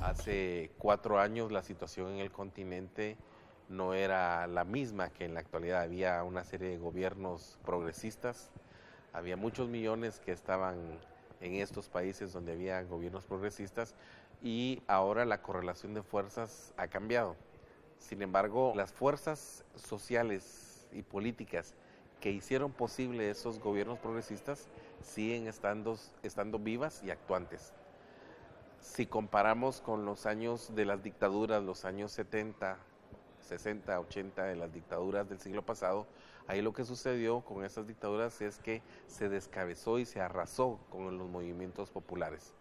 Hace 4 años la situación en el continente no era la misma que en la actualidad. Había una serie de gobiernos progresistas, había muchos millones que estaban en estos países donde había gobiernos progresistas y ahora la correlación de fuerzas ha cambiado. Sin embargo, las fuerzas sociales y políticas que hicieron posible esos gobiernos progresistas siguen estando vivas y actuantes. Si comparamos con los años de las dictaduras, los años 70, 60, 80 de las dictaduras del siglo pasado, ahí lo que sucedió con esas dictaduras es que se descabezó y se arrasó con los movimientos populares.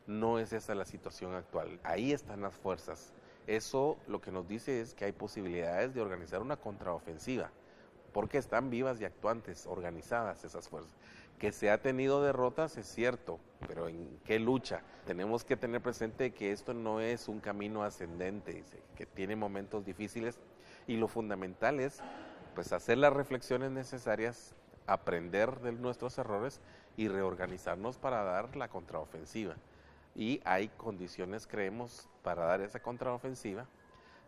No es esa la situación actual. Ahí están las fuerzas. Eso lo que nos dice es que hay posibilidades de organizar una contraofensiva, porque están vivas y actuantes, organizadas esas fuerzas. Que se ha tenido derrotas es cierto, pero ¿en qué lucha? Tenemos que tener presente que esto no es un camino ascendente, que tiene momentos difíciles y lo fundamental es pues hacer las reflexiones necesarias, aprender de nuestros errores y reorganizarnos para dar la contraofensiva. Y hay condiciones, creemos, para dar esa contraofensiva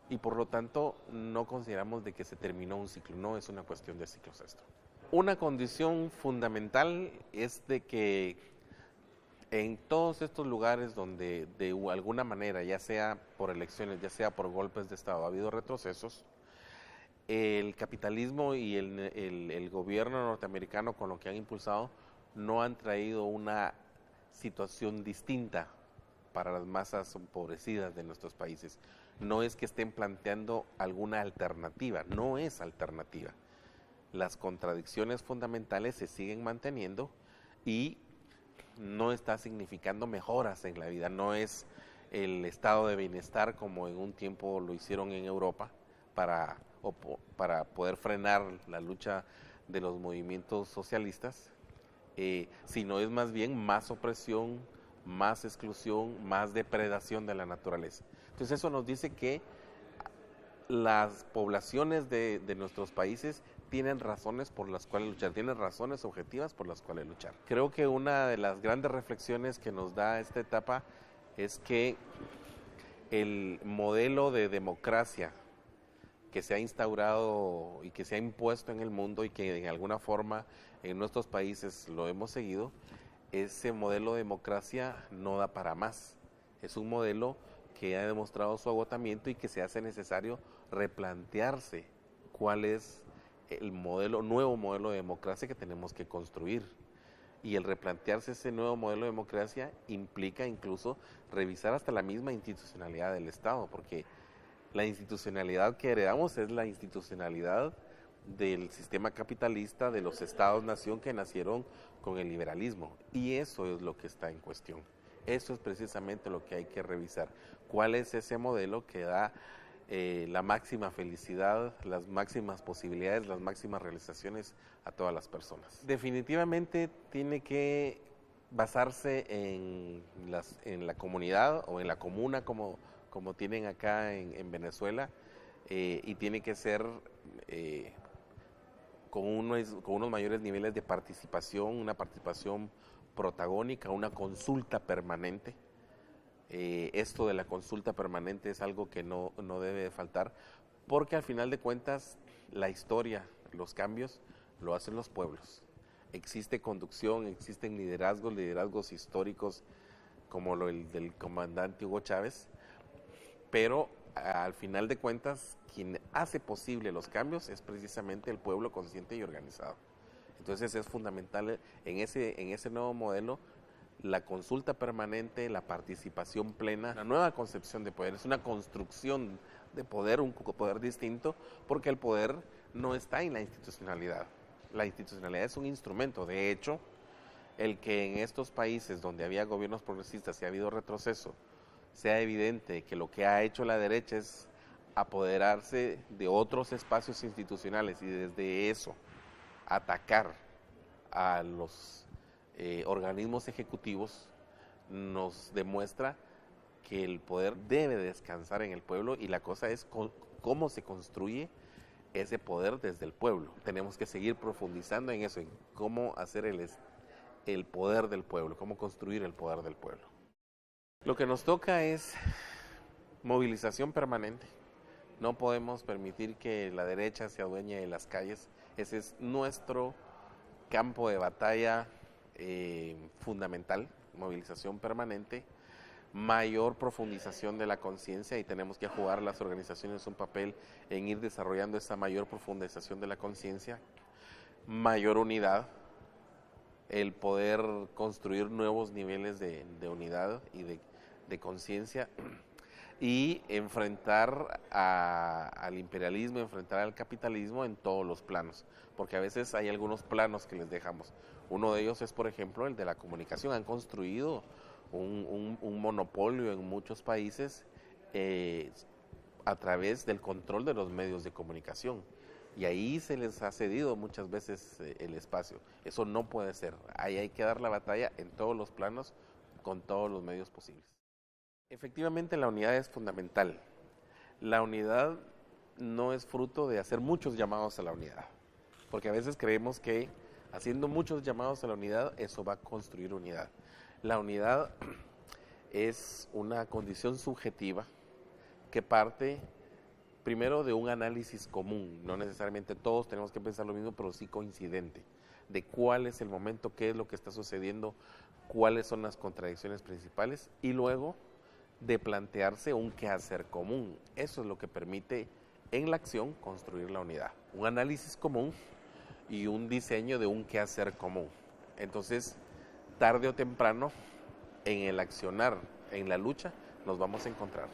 y por lo tanto no consideramos de que se terminó un ciclo, no es una cuestión de ciclos esto. Una condición fundamental es de que en todos estos lugares donde de alguna manera, ya sea por elecciones, ya sea por golpes de Estado, ha habido retrocesos, el capitalismo y el gobierno norteamericano con lo que han impulsado no han traído una situación distinta para las masas empobrecidas de nuestros países. No es que estén planteando alguna alternativa, no es alternativa. Las contradicciones fundamentales se siguen manteniendo y no está significando mejoras en la vida, no es el estado de bienestar como en un tiempo lo hicieron en Europa para poder frenar la lucha de los movimientos socialistas, sino es más bien más opresión, más exclusión, más depredación de la naturaleza. Entonces eso nos dice que las poblaciones de nuestros países tienen razones por las cuales luchar, tienen razones objetivas por las cuales luchar. Creo que una de las grandes reflexiones que nos da esta etapa es que el modelo de democracia que se ha instaurado y que se ha impuesto en el mundo y que de alguna forma en nuestros países lo hemos seguido, ese modelo de democracia no da para más. Es un modelo que ha demostrado su agotamiento y que se hace necesario replantearse cuál es el nuevo modelo de democracia que tenemos que construir. Y el replantearse ese nuevo modelo de democracia implica incluso revisar hasta la misma institucionalidad del Estado, porque la institucionalidad que heredamos es la institucionalidad del sistema capitalista, de los estados-nación que nacieron con el liberalismo. Y eso es lo que está en cuestión. Eso es precisamente lo que hay que revisar. ¿Cuál es ese modelo que da la máxima felicidad, las máximas posibilidades, las máximas realizaciones a todas las personas? Definitivamente tiene que basarse en la comunidad o en la comuna como tienen acá en Venezuela, y tiene que ser con unos mayores niveles de participación, una participación protagónica, una consulta permanente. Esto de la consulta permanente es algo que no debe de faltar, porque al final de cuentas la historia, los cambios, lo hacen los pueblos. Existe conducción, existen liderazgos históricos como el del comandante Hugo Chávez, pero al final de cuentas quien hace posible los cambios es precisamente el pueblo consciente y organizado. Entonces es fundamental en ese nuevo modelo la consulta permanente, la participación plena, la nueva concepción de poder. Es una construcción de poder, un poder distinto, porque el poder no está en la institucionalidad. La institucionalidad es un instrumento. De hecho, el que en estos países donde había gobiernos progresistas y ha habido retroceso, sea evidente que lo que ha hecho la derecha es apoderarse de otros espacios institucionales y desde eso atacar a los organismos ejecutivos, nos demuestra que el poder debe descansar en el pueblo y la cosa es cómo se construye ese poder desde el pueblo. Tenemos que seguir profundizando en eso, en cómo hacer el poder del pueblo, cómo construir el poder del pueblo. Lo que nos toca es movilización permanente. No podemos permitir que la derecha se adueñe de las calles. Ese es nuestro campo de batalla fundamental, movilización permanente, mayor profundización de la conciencia, y tenemos que jugar las organizaciones un papel en ir desarrollando esa mayor profundización de la conciencia, mayor unidad, el poder construir nuevos niveles de unidad y de conciencia, y enfrentar al imperialismo, enfrentar al capitalismo en todos los planos, porque a veces hay algunos planos que les dejamos. Uno de ellos es, por ejemplo, el de la comunicación. Han construido un monopolio en muchos países a través del control de los medios de comunicación, y ahí se les ha cedido muchas veces el espacio. Eso no puede ser. Ahí hay que dar la batalla en todos los planos, con todos los medios posibles. Efectivamente, la unidad es fundamental. La unidad no es fruto de hacer muchos llamados a la unidad, porque a veces creemos que haciendo muchos llamados a la unidad, eso va a construir unidad. La unidad es una condición subjetiva que parte primero de un análisis común. No necesariamente todos tenemos que pensar lo mismo, pero sí coincidente, de cuál es el momento, qué es lo que está sucediendo, cuáles son las contradicciones principales, y luego de plantearse un quehacer común. Eso es lo que permite en la acción construir la unidad. Un análisis común y un diseño de un quehacer común. Entonces, tarde o temprano, en el accionar, en la lucha, nos vamos a encontrar.